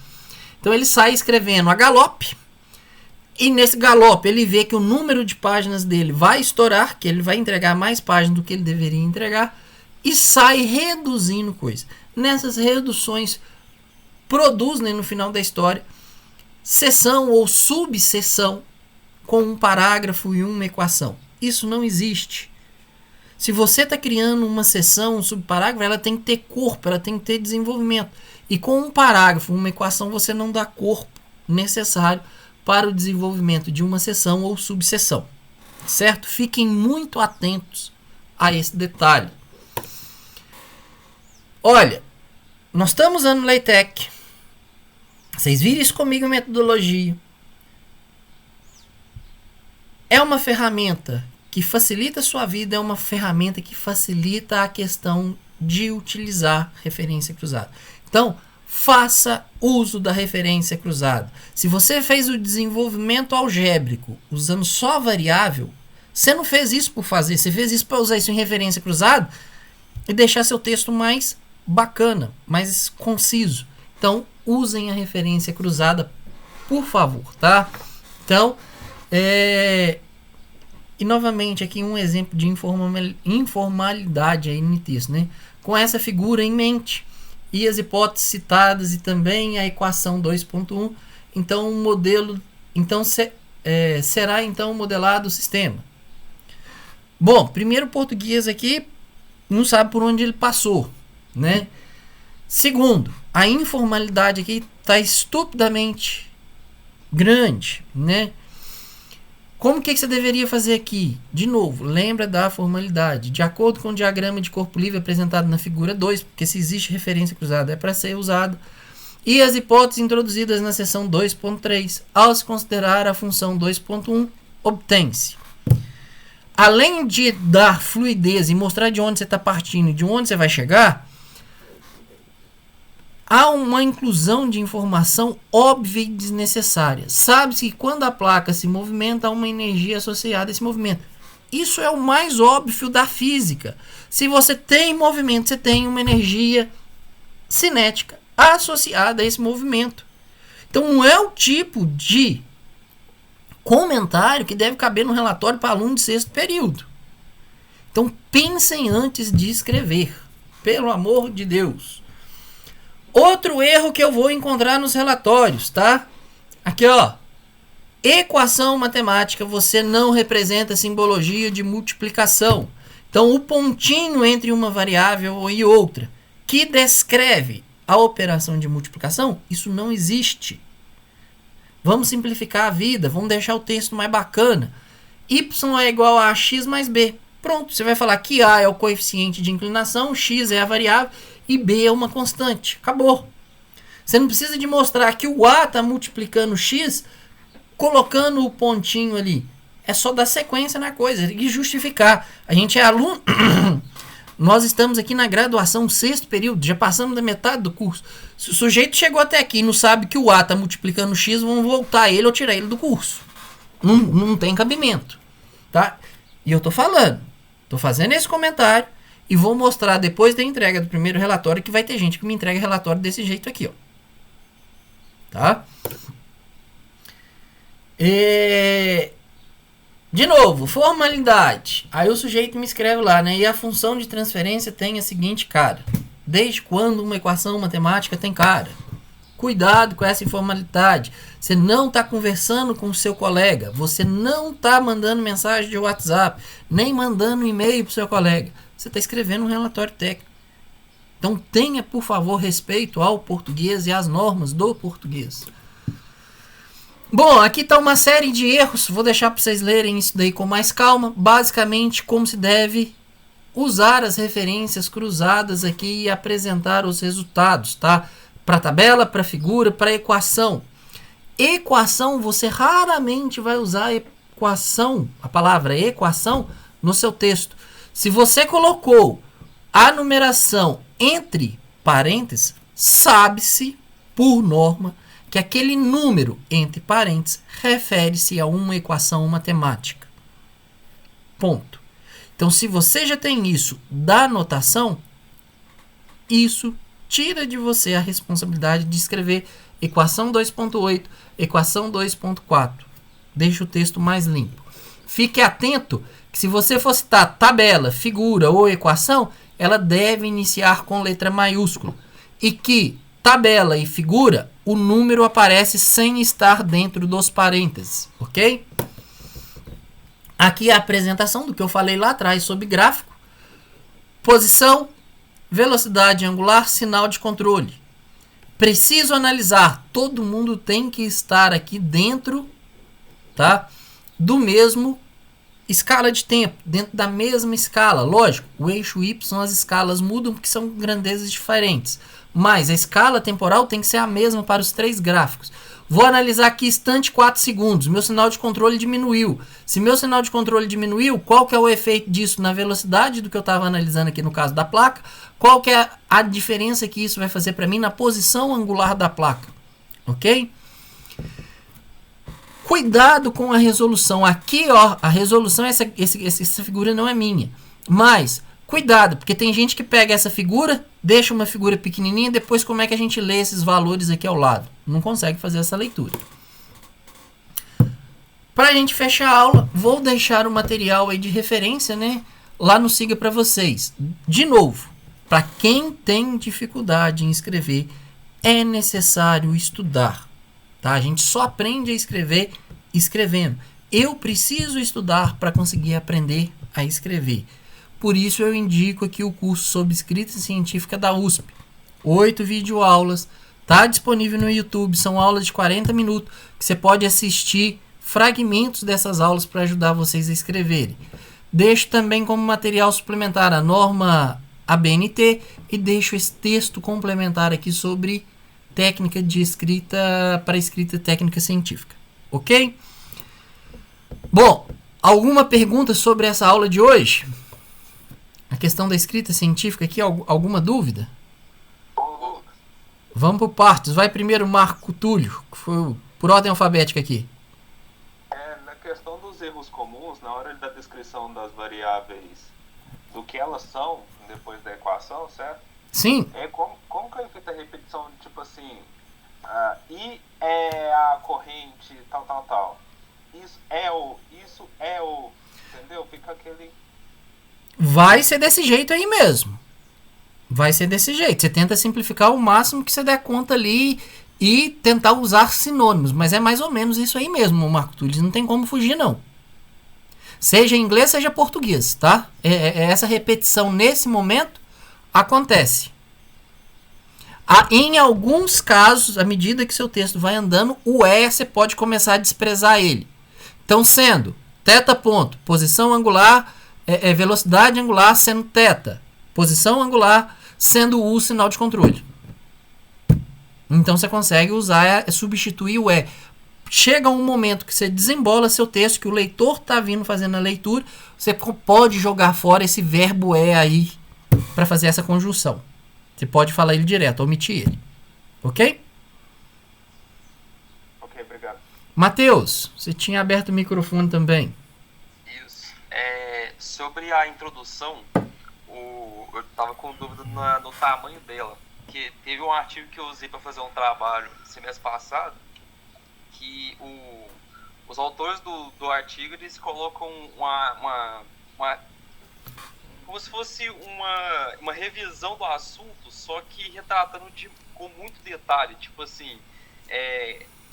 Então ele sai escrevendo a galope, e nesse galope ele vê que o número de páginas dele vai estourar, que ele vai entregar mais páginas do que ele deveria entregar, e sai reduzindo coisa. Nessas reduções produz, né, no final da história, seção ou subseção com um parágrafo e uma equação. Isso não existe. Se você está criando uma seção, um subparágrafo, ela tem que ter corpo, ela tem que ter desenvolvimento. E com um parágrafo, uma equação, você não dá corpo necessário para o desenvolvimento de uma seção ou subseção. Certo? Fiquem muito atentos a esse detalhe. Olha, nós estamos usando LaTeX. Vocês viram isso comigo em metodologia. É uma ferramenta que facilita a sua vida, é uma ferramenta que facilita a questão de utilizar referência cruzada. Então, faça uso da referência cruzada. Se você fez o desenvolvimento algébrico usando só variável, você não fez isso por fazer, você fez isso para usar isso em referência cruzada e deixar seu texto mais bacana, mais conciso. Então, usem a referência cruzada, por favor, tá? Então, e novamente aqui um exemplo de informalidade aí no texto, né? Com essa figura em mente e as hipóteses citadas e também a equação 2.1, então o modelo, então será então modelado o sistema. Bom, primeiro o português aqui não sabe por onde ele passou, né? Segundo, a informalidade aqui está estupidamente grande, né? Como que você deveria fazer aqui? De novo, lembra da formalidade. De acordo com o diagrama de corpo livre apresentado na figura 2, porque se existe referência cruzada é para ser usado, e as hipóteses introduzidas na seção 2.3, ao se considerar a função 2.1, obtém-se. Além de dar fluidez e mostrar de onde você está partindo e de onde você vai chegar, há uma inclusão de informação óbvia e desnecessária. Sabe-se que quando a placa se movimenta, há uma energia associada a esse movimento. Isso é o mais óbvio da física. Se você tem movimento, você tem uma energia cinética associada a esse movimento. Então não é o tipo de comentário que deve caber no relatório para aluno de sexto período. Então pensem antes de escrever. Pelo amor de Deus. Outro erro que eu vou encontrar nos relatórios, tá? Aqui, ó. Equação matemática, você não representa simbologia de multiplicação. Então, o pontinho entre uma variável e outra, que descreve a operação de multiplicação, isso não existe. Vamos simplificar a vida, vamos deixar o texto mais bacana. Y é igual a x mais b. Pronto, você vai falar que A é o coeficiente de inclinação, x é a variável e B é uma constante. Acabou. Você não precisa de mostrar que o A está multiplicando x, colocando o pontinho ali. É só dar sequência na coisa e justificar. A gente é aluno... Nós estamos aqui na graduação, sexto período, já passamos da metade do curso. Se o sujeito chegou até aqui e não sabe que o A está multiplicando x, vamos voltar ele ou tirar ele do curso. Não tem cabimento. Tá? E eu estou falando. Estou fazendo esse comentário e vou mostrar depois da entrega do primeiro relatório que vai ter gente que me entrega relatório desse jeito aqui, ó. Tá? De novo, formalidade. Aí o sujeito me escreve lá, né? E a função de transferência tem a seguinte cara. Desde quando uma equação matemática tem cara? Cuidado com essa informalidade. Você não está conversando com o seu colega. Você não está mandando mensagem de WhatsApp. Nem mandando e-mail para o seu colega. Você está escrevendo um relatório técnico. Então tenha, por favor, respeito ao português e às normas do português. Bom, aqui está uma série de erros, vou deixar para vocês lerem isso daí com mais calma. Basicamente, como se deve usar as referências cruzadas aqui e apresentar os resultados, tá? Para tabela, para figura, para equação. Equação, você raramente vai usar equação, a palavra equação, no seu texto. Se você colocou a numeração entre parênteses, sabe-se, por norma, que aquele número entre parênteses refere-se a uma equação matemática. Ponto. Então, se você já tem isso da notação, isso tira de você a responsabilidade de escrever equação 2.8, equação 2.4. Deixa o texto mais limpo. Fique atento que se você for citar tabela, figura ou equação, ela deve iniciar com letra maiúscula. E que tabela e figura, o número aparece sem estar dentro dos parênteses, ok? Aqui é a apresentação do que eu falei lá atrás sobre gráfico. Posição, velocidade angular, sinal de controle. Preciso analisar. Todo mundo tem que estar aqui dentro, tá, do mesmo escala de tempo, dentro da mesma escala. Lógico, o eixo Y, as escalas mudam porque são grandezas diferentes. Mas a escala temporal tem que ser a mesma para os três gráficos. Vou analisar aqui instante 4 segundos. Meu sinal de controle diminuiu. Se meu sinal de controle diminuiu, qual que é o efeito disso na velocidade do que eu estava analisando aqui no caso da placa? Qual que é a diferença que isso vai fazer para mim na posição angular da placa? Ok? Cuidado com a resolução. Aqui, ó, a resolução, essa figura não é minha. Mas, cuidado, porque tem gente que pega essa figura, deixa uma figura pequenininha, depois como é que a gente lê esses valores aqui ao lado? Não consegue fazer essa leitura. Para a gente fechar a aula, vou deixar o material aí de referência, né, lá no Siga para vocês. De novo, para quem tem dificuldade em escrever, é necessário estudar. Tá? A gente só aprende a escrever escrevendo. Eu preciso estudar para conseguir aprender a escrever. Por isso eu indico aqui o curso sobre escrita científica da USP. 8 videoaulas. Está disponível no YouTube. São aulas de 40 minutos que você pode assistir fragmentos dessas aulas para ajudar vocês a escreverem. Deixo também como material suplementar a norma ABNT e deixo esse texto complementar aqui sobre técnica de escrita para escrita técnica científica. Ok? Bom, alguma pergunta sobre essa aula de hoje? A questão da escrita científica aqui, alguma dúvida? Vamos por partes. Vai primeiro Marco Túlio, que foi por ordem alfabética aqui. Na questão dos erros comuns, na hora da descrição das variáveis, do que elas são, depois da equação, certo? Sim. Como que é feita a repetição, tipo assim, I é a corrente, tal. Isso é o, entendeu? Fica aquele... Vai ser desse jeito aí mesmo. Vai ser desse jeito. Você tenta simplificar o máximo que você der conta ali e tentar usar sinônimos. Mas é mais ou menos isso aí mesmo, Marco Túlio. Não tem como fugir, não. Seja em inglês, seja português, tá? Essa repetição nesse momento acontece. Em alguns casos, à medida que seu texto vai andando, o E você pode começar a desprezar ele. Então, sendo θ ponto, posição angular, velocidade angular sendo θ, posição angular sendo U, sinal de controle. Então, você consegue usar, substituir o E. Chega um momento que você desembola seu texto, que o leitor está vindo fazendo a leitura, você pode jogar fora esse verbo E aí para fazer essa conjunção. Você pode falar ele direto, omitir ele. Ok? Ok, obrigado. Matheus, você tinha aberto o microfone também. Isso. Sobre a introdução, eu estava com dúvida no tamanho dela. Que teve um artigo que eu usei para fazer um trabalho semestre passado, que os autores do artigo, eles colocam como se fosse uma revisão do assunto, só que retratando com muito detalhe, tipo assim,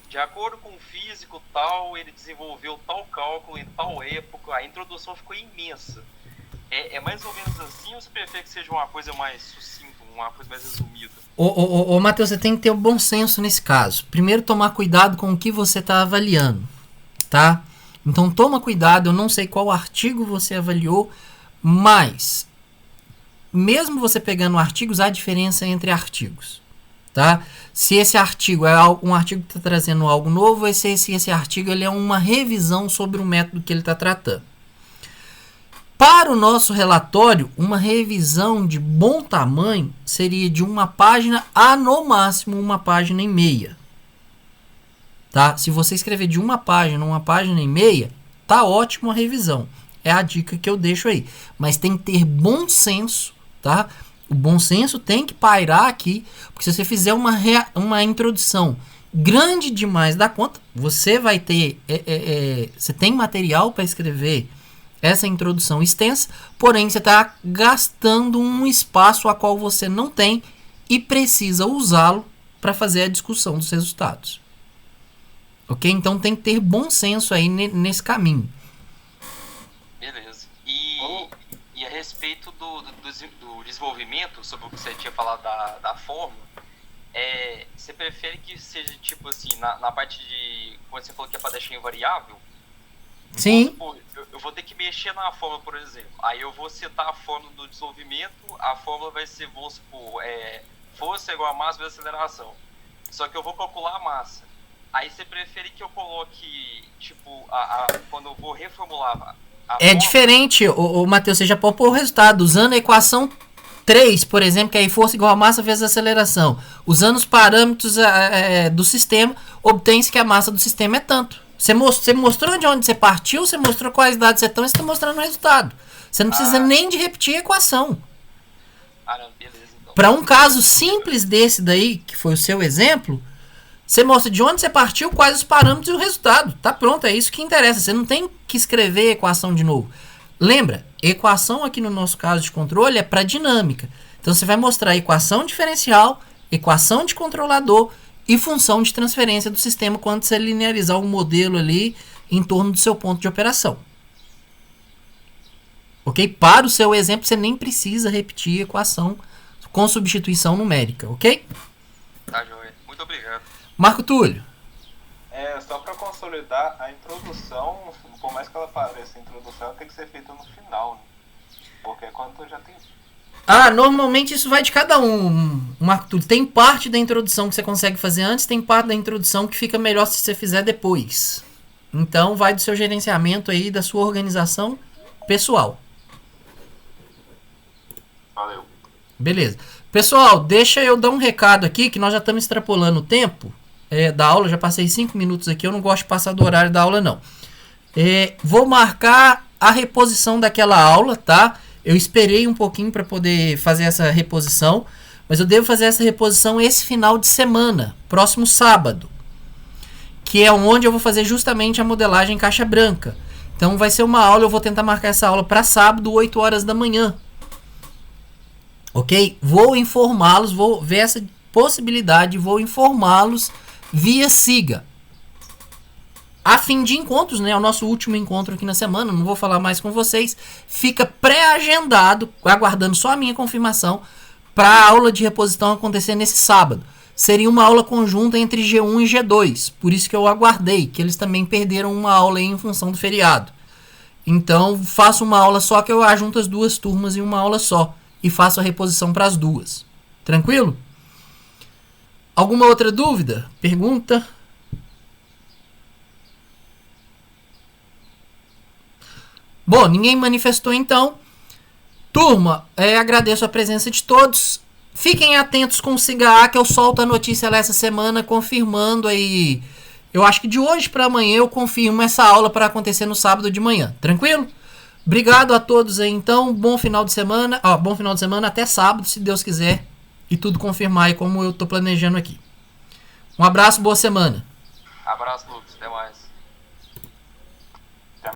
de acordo com o físico tal, ele desenvolveu tal cálculo em tal época, a introdução ficou imensa. É mais ou menos assim, ou você prefere que seja uma coisa mais sucinta, uma coisa mais resumida? Ô, Matheus, você tem que ter o bom senso nesse caso. Primeiro, tomar cuidado com o que você está avaliando, tá? Então, toma cuidado. Eu não sei qual artigo você avaliou, mas mesmo você pegando artigos, há diferença entre artigos, tá? Se esse artigo é um artigo que está trazendo algo novo, ou se esse artigo ele é uma revisão sobre o método que ele está tratando. Para o nosso relatório, uma revisão de bom tamanho seria de uma página a, no máximo, uma página e meia. Tá? Se você escrever de uma página e meia, tá ótimo a revisão. É a dica que eu deixo aí. Mas tem que ter bom senso, tá? O bom senso tem que pairar aqui, porque se você fizer uma introdução grande demais da conta, você vai ter... você tem material para escrever essa introdução extensa, porém você está gastando um espaço a qual você não tem e precisa usá-lo para fazer a discussão dos resultados. Ok? Então tem que ter bom senso aí nesse caminho. Beleza. E a respeito do desenvolvimento, sobre o que você tinha falado da fórmula, você prefere que seja tipo assim, na parte de, quando você falou que é para deixar invariável? Sim. Supor, eu vou ter que mexer na fórmula, por exemplo. Aí eu vou citar a fórmula do desenvolvimento, a fórmula vai ser, vamos supor, força igual a massa vezes aceleração. Só que eu vou calcular a massa. Aí você prefere que eu coloque, tipo, quando eu vou reformular a fórmula... diferente, o Matheus, você já pode pôr o resultado usando a equação 3, por exemplo, que é força igual a massa vezes aceleração. Usando os parâmetros do sistema, obtém-se que a massa do sistema é tanto. Você mostrou de onde você partiu, você mostrou quais dados você estão e você está mostrando o resultado. Você não precisa nem de repetir a equação. Não, beleza, então. Para um caso simples desse daí, que foi o seu exemplo, você mostra de onde você partiu, quais os parâmetros e o resultado. Tá pronto, é isso que interessa. Você não tem que escrever a equação de novo. Lembra, equação aqui no nosso caso de controle é para dinâmica. Então você vai mostrar a equação diferencial, equação de controlador e função de transferência do sistema quando você linearizar o modelo ali em torno do seu ponto de operação. Ok? Para o seu exemplo, você nem precisa repetir a equação com substituição numérica, ok? Tá, joia. Muito obrigado. Marco Túlio. Só para consolidar, a introdução, por mais que ela pareça introdução, tem que ser feita no final, né? Porque quando já tem... Normalmente isso vai de cada um, Marco Túlio. Tem parte da introdução que você consegue fazer antes, tem parte da introdução que fica melhor se você fizer depois. Então vai do seu gerenciamento aí, da sua organização pessoal. Valeu. Beleza. Pessoal, deixa eu dar um recado aqui, que nós já estamos extrapolando o tempo da aula, já passei 5 minutos aqui, eu não gosto de passar do horário da aula não. Vou marcar a reposição daquela aula, tá? Eu esperei um pouquinho para poder fazer essa reposição, mas eu devo fazer essa reposição esse final de semana, próximo sábado, que é onde eu vou fazer justamente a modelagem caixa branca. Então vai ser uma aula, eu vou tentar marcar essa aula para sábado, 8 horas da manhã. Ok? Vou informá-los, vou ver essa possibilidade, vou informá-los via SIGA. A fim de encontros, né? O nosso último encontro aqui na semana, não vou falar mais com vocês. Fica pré-agendado, aguardando só a minha confirmação, para a aula de reposição acontecer nesse sábado. Seria uma aula conjunta entre G1 e G2. Por isso que eu aguardei, que eles também perderam uma aula aí em função do feriado. Então, faço uma aula só, que eu ajunto as duas turmas em uma aula só. E faço a reposição para as duas. Tranquilo? Alguma outra dúvida? Pergunta? Bom, ninguém manifestou então. Turma, agradeço a presença de todos. Fiquem atentos com o SIGA, que eu solto a notícia lá essa semana, confirmando aí. Eu acho que de hoje para amanhã eu confirmo essa aula para acontecer no sábado de manhã. Tranquilo? Obrigado a todos aí então. Bom final de semana. Bom final de semana até sábado, se Deus quiser. E tudo confirmar aí como eu tô planejando aqui. Um abraço, boa semana. Abraço, Lucas. Até mais.